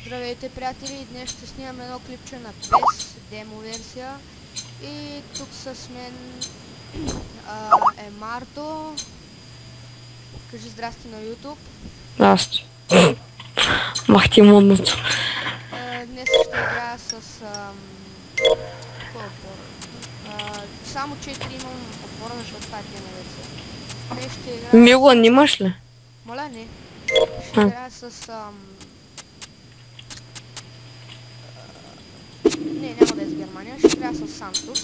Здравейте, приятели! Днес ще снимам едно клипче на PES демо версия. И тук с мен е Марто. Кажи здрасти на YouTube. Здрасти. Махти модното. Днес ще играя с кой отбор? Само 4 имам отбора, защото това е демо версия. Днес ще играя... Милан имаш ли? Моля, не. Ще играя с... Не, няма да е с Германия. Ще играя с Сантос.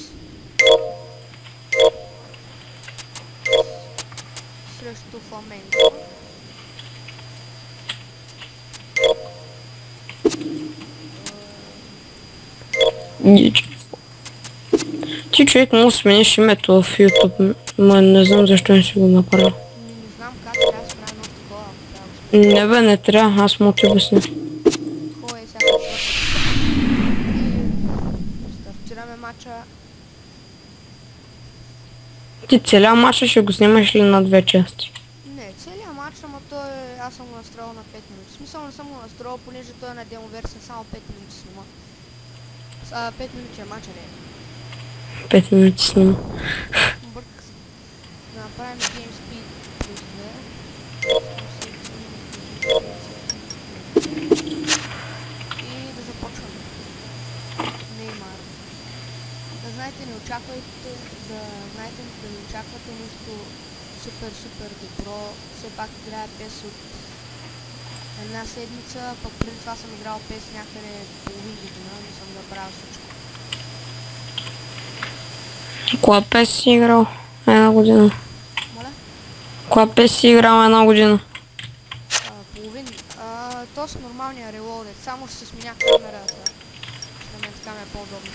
Срещу Фламенго. Ти човек му смениш името в YouTube, но не знам защо не си го направил. Не знам как трябва да справя едно такова. Не бе, не трябва, аз му ти обясня. Хубаво е сега. Стартираме матча. Ти целия матча ще го снимаш ли на две части? Не, целият матч, ама той аз съм го настроил на 5 минути. В смисъл не съм го настроил, понеже той е на демо версия, само 5 минути снима. 5 минути е матча, не. 5 минути снима. Бърках се. Да направим Game Speed плюс 2. И да започваме. Неймар. Да знаете, не очаквайте, да не очаквате нещо супер добро. Все пак играя PES от една седмица, пък преди това съм играл PES някъде половин година, не съм забравил всичко. Кога PES си играл? Една година. Моля? Кога PES си играл една година? Половин. То с нормалния релоудед, само ще се сменя камерата. На мен така ми е по-удобно.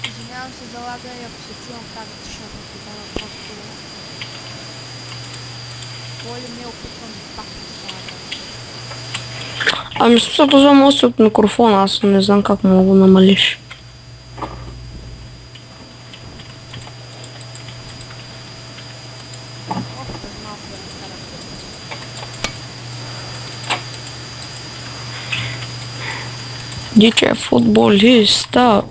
Извинявам се за лага и ако се чувам как да тиша на телефона, просто... Кой ли не опитвам пак на лага? Ами смисъл това може от микрофона, аз не знам как мога го намалиш. Ох, без малко да не карам. Диче футболиста.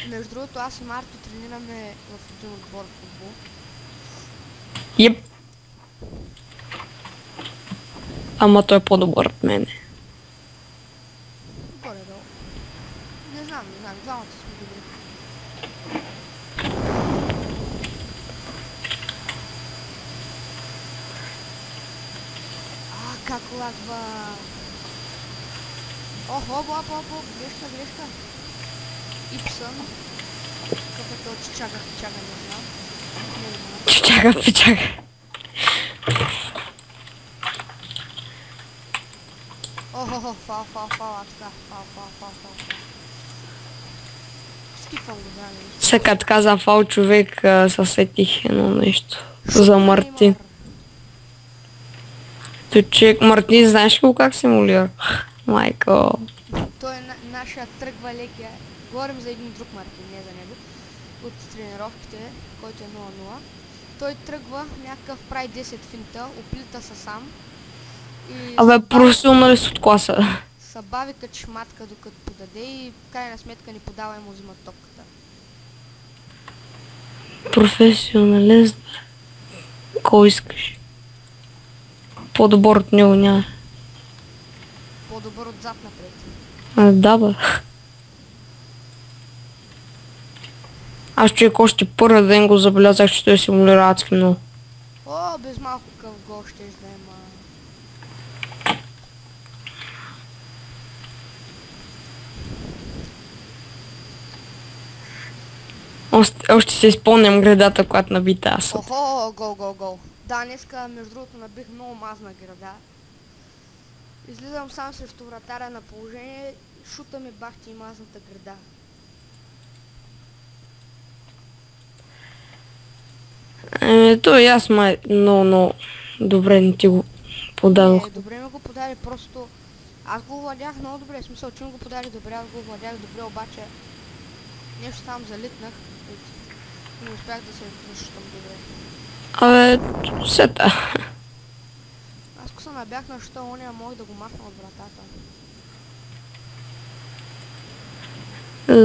Между другото, аз и Марто тренираме в един отбор в футбол. Еп. Ама той е по-добър от мене. Горе-долу. Не знам, двамата сме добри. Как лагва! Охо, грешка. Ипсън. Какъв е то чичага, не знам. Пичага. Охо, фал, така, фал. Скипвам го, да, не. Сега каза фал човек, съсетих едно нещо за Мартин. Той човек Мартин, знаеш ли как се молира? Майко. Той е нашия тръгва лекия. Говорим за един друг Мартин, не за него. От тренировките, който е 0-0. Той тръгва, някакъв прави 10 финта, оплита се сам. Абе, професионалист от класа. Събави като шматка докато подаде и в крайна сметка ни подава и му взима топката. Професионалист. Кой искаш? По-добър от него няма. По-добър отзад напред. Да, бе. Аз човек още първи ден го забелязах, че той симулира адски много. О, без малко къв гол ще изнема. Още се изпълням градата, която набита аз. Охо, гол. Да, днеска между другото набих много мазна града. Излизам сам срещу вратаря на положение, шута ми бахти и мазната града. Той аз май много добре не ти го подадох. Не, добре ми го подаде, просто аз го владях много добре, в смисъл, че ми го подаде добре, аз го владях добре, обаче нещо там залитнах и не успях да се връщам добре. Абе, сета. набягна, що оня мога да го махна от вратата.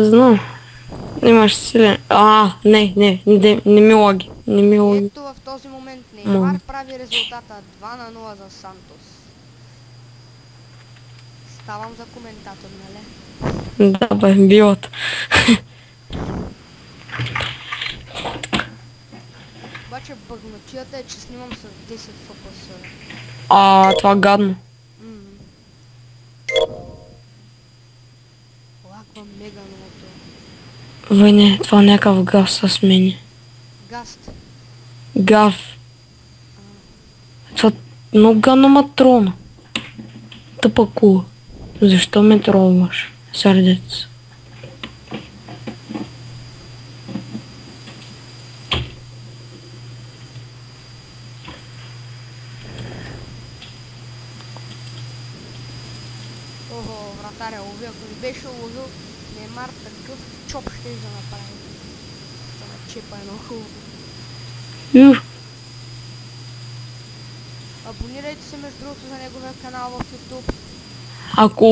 Знам. Имаш силен. Не ми логи. Не ми логи. Ето в този момент Неймар прави резултата 2-0 за Сантос. Ставам за коментатор, нали? Да, бе, билото. Обаче бъгнатията е, че снимам с 10 FPS. Това гадно. Лаква мега многото. Бе, не, това някакъв гав с мене. Гаст. Гав. Това много гадно ма трона. Тъпа кула. Защо ме тролваш, сърдец? Охо, вратаря лови, ако не беше ловил Неймар, такъв чоп ще да направи. За на чепа едно хубаво. Абонирайте се между другото за неговия канал в YouTube. Ако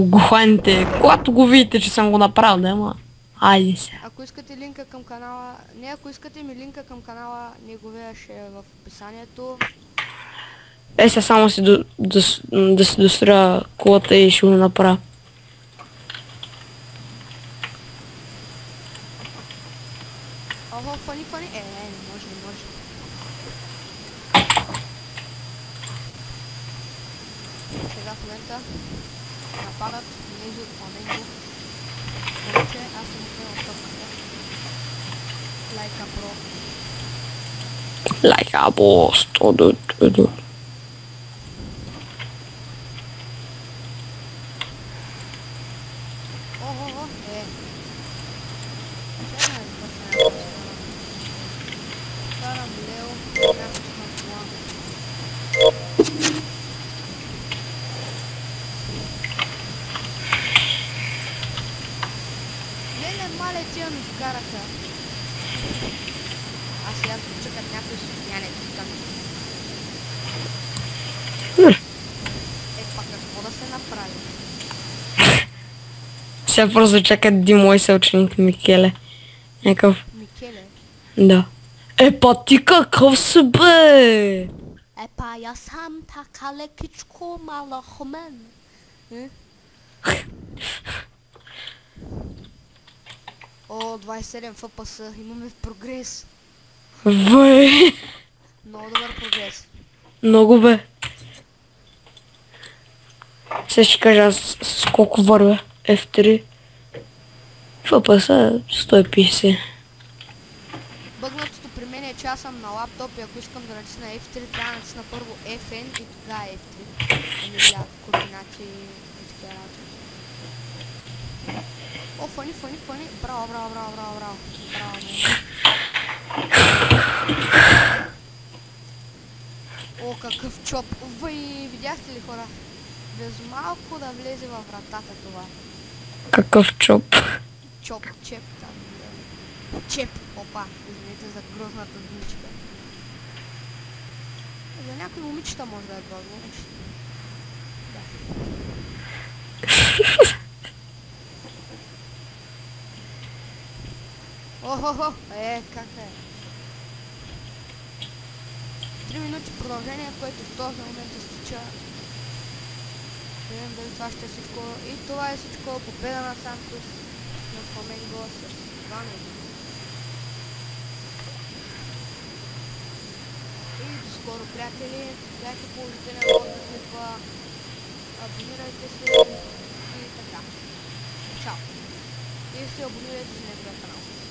го хваните, когато го видите, че съм го направил, да, ама... Айде се. Ако искате линка към канала... Не, ако искате ми линка към канала, неговия ще е в описанието. Сега само си да си достроя колата и ще го направя. Охо, фани. Не може. Сега в момента нападат нези от Фламенго. Обаче аз съм отнел топката. Лайка про. Лайка бост. Охо, Чакай да започна някаква смяна. Карам Лео, някаква план. Мале тия ми вкараха. Аз сега чакат някой софиянец към. Пак какво да се направи? Сега просто чакат един мой съученик Микеле. Някакъв... Микеле? Да. Па ти какъв си, бе? Епа, я сам така лекичко малахмен. О, 27 FPS, имаме в прогрес. Бе. Много добър прогрес. Много, бе. Сега ще кажа с колко вървя. F3. FPS 150. Бъгнатото при мен е, че аз съм на лаптоп и ако искам да натисна F3, трябва да натисна първо FN и тогава F3. Да ми влязат координати и такива работи. О, фани. Браво. Браво, О, какъв чоп. Въй, видяхте ли, хора? Без малко да влезе във вратата това. Какъв чоп? Чоп, чеп там. Чеп, опа, извинете за грозната думичка. За някои момичета може да е грозно нещо. Да. Охо, как е? 3 минути продължение, което в този момент изтича. Не знам дали това ще е всичко. И това е всичко. Победа на Сантос на Фламенго с 2-0. И до скоро, приятели. Дайте положителен лайк на клипа. Абонирайте се и така. Чао. И се абонирайте за неговия канал.